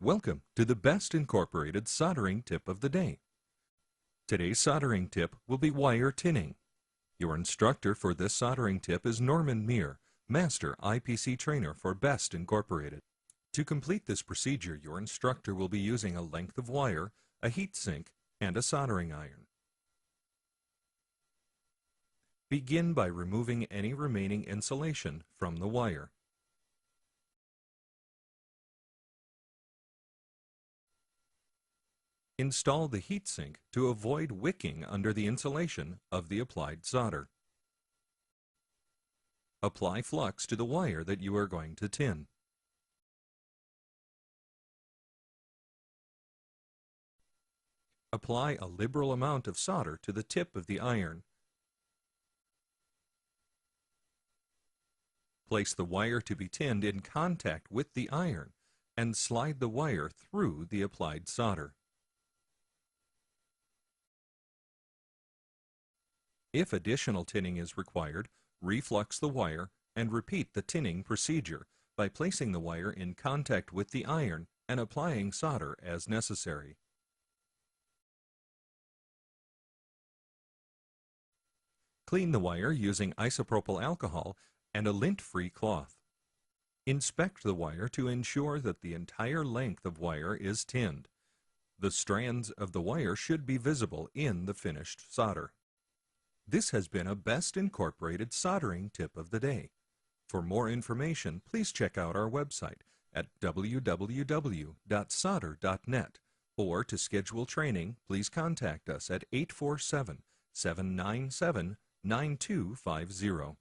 Welcome to the best incorporated soldering tip of the day. Today's soldering tip will be wire tinning. Your instructor for this soldering tip is Norman Meir, Master IPC Trainer for Best Incorporated. To complete this procedure, your instructor will be using a length of wire, a heat sink, and a soldering iron. Begin by removing any remaining insulation from the wire. Install the heatsink to avoid wicking under the insulation of the applied solder. Apply flux to the wire that you are going to tin. Apply a liberal amount of solder to the tip of the iron. Place the wire to be tinned in contact with the iron and slide the wire through the applied solder. If additional tinning is required, reflux the wire and repeat the tinning procedure by placing the wire in contact with the iron and applying solder as necessary. Clean the wire using isopropyl alcohol and a lint-free cloth. Inspect the wire to ensure that the entire length of wire is tinned. The strands of the wire should be visible in the finished solder. This has been a Best Incorporated soldering tip of the day. For more information, please check out our website at www.solder.net, or to schedule training, please contact us at 847-797-9250.